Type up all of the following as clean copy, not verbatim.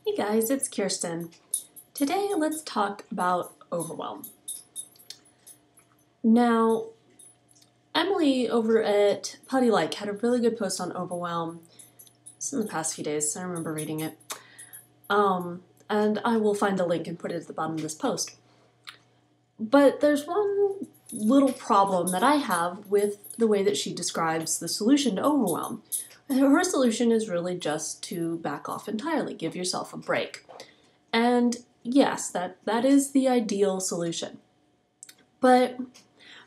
Hey guys, it's Kirsten. Today let's talk about Overwhelm. Now, Emily over at Putty Like had a really good post on Overwhelm. It's in the past few days, so I remember reading it. And I will find the link and put it at the bottom of this post. But there's one little problem that I have with the way that she describes the solution to Overwhelm. Her solution is really just to back off entirely, give yourself a break. And yes, that is the ideal solution. But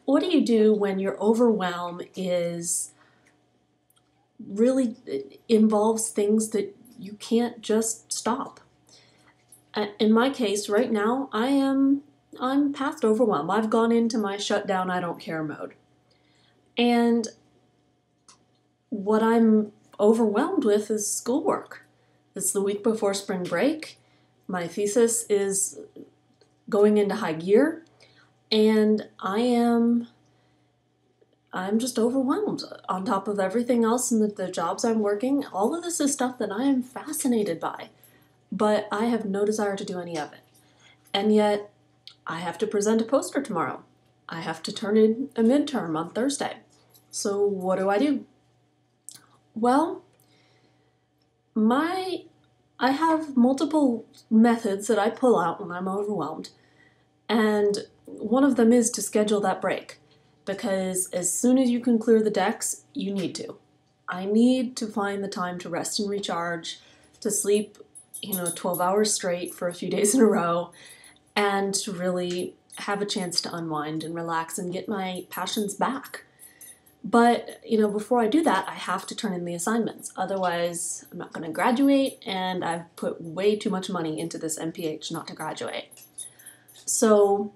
what do you do when your overwhelm is really involves things that you can't just stop? In my case, right now, I'm past overwhelm. I've gone into my shutdown, I don't care mode. And what I'm overwhelmed with is schoolwork. It's the week before spring break. My thesis is going into high gear, and I'm just overwhelmed on top of everything else and the jobs I'm working. All of this is stuff that I am fascinated by, but I have no desire to do any of it. And yet, I have to present a poster tomorrow. I have to turn in a midterm on Thursday. So what do? Well, I have multiple methods that I pull out when I'm overwhelmed, and one of them is to schedule that break, because as soon as you can clear the decks, you need to. I need to find the time to rest and recharge, to sleep, 12 hours straight for a few days in a row, and to really have a chance to unwind and relax and get my passions back. But, before I do that, I have to turn in the assignments. Otherwise, I'm not going to graduate, and I've put way too much money into this MPH not to graduate. So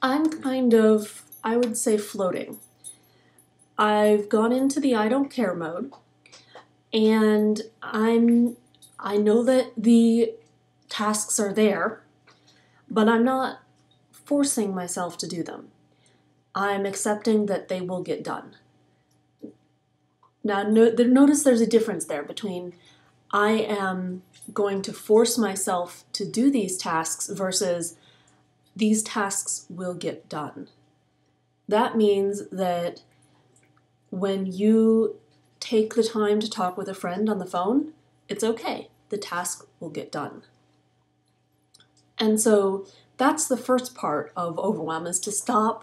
I'm kind of, I would say, floating. I've gone into the I don't care mode, and I know that the tasks are there, but I'm not forcing myself to do them. I'm accepting that they will get done. Now, notice there's a difference there between I am going to force myself to do these tasks versus these tasks will get done. That means that when you take the time to talk with a friend on the phone, it's okay. The task will get done. And so that's the first part of overwhelm, is to stop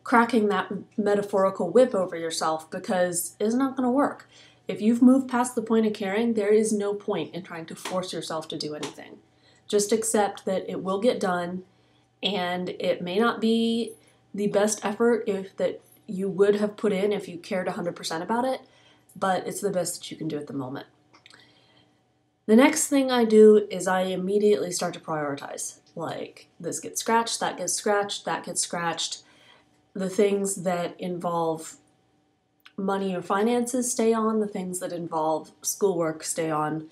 cracking that metaphorical whip over yourself, because it's not going to work. If you've moved past the point of caring, there is no point in trying to force yourself to do anything. Just accept that it will get done, and it may not be the best effort that you would have put in if you cared 100% about it, but it's the best that you can do at the moment. The next thing I do is I immediately start to prioritize. Like, this gets scratched, that gets scratched, that gets scratched. The things that involve money or finances stay on. The things that involve schoolwork stay on.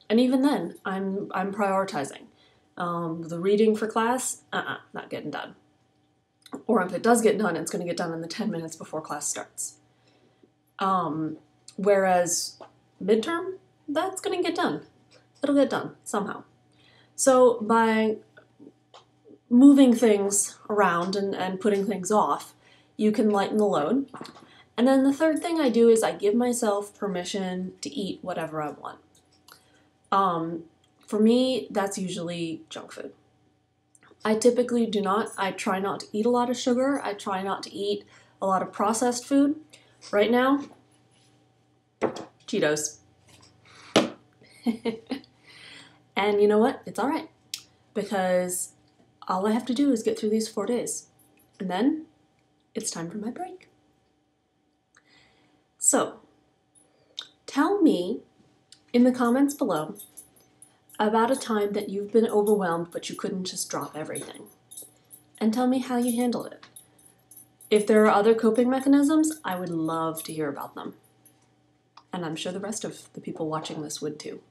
And even then, I'm prioritizing. The reading for class, not getting done. Or if it does get done, it's going to get done in the 10 minutes before class starts. Whereas midterm, that's going to get done. It'll get done somehow. So by moving things around and putting things off, you can lighten the load. And then the third thing I do is I give myself permission to eat whatever I want. For me, that's usually junk food. I typically I try not to eat a lot of sugar. I try not to eat a lot of processed food. Right now, Cheetos. And you know what? It's all right, because all I have to do is get through these 4 days, and then it's time for my break. So, tell me in the comments below about a time that you've been overwhelmed but you couldn't just drop everything. And tell me how you handled it. If there are other coping mechanisms, I would love to hear about them. And I'm sure the rest of the people watching this would too.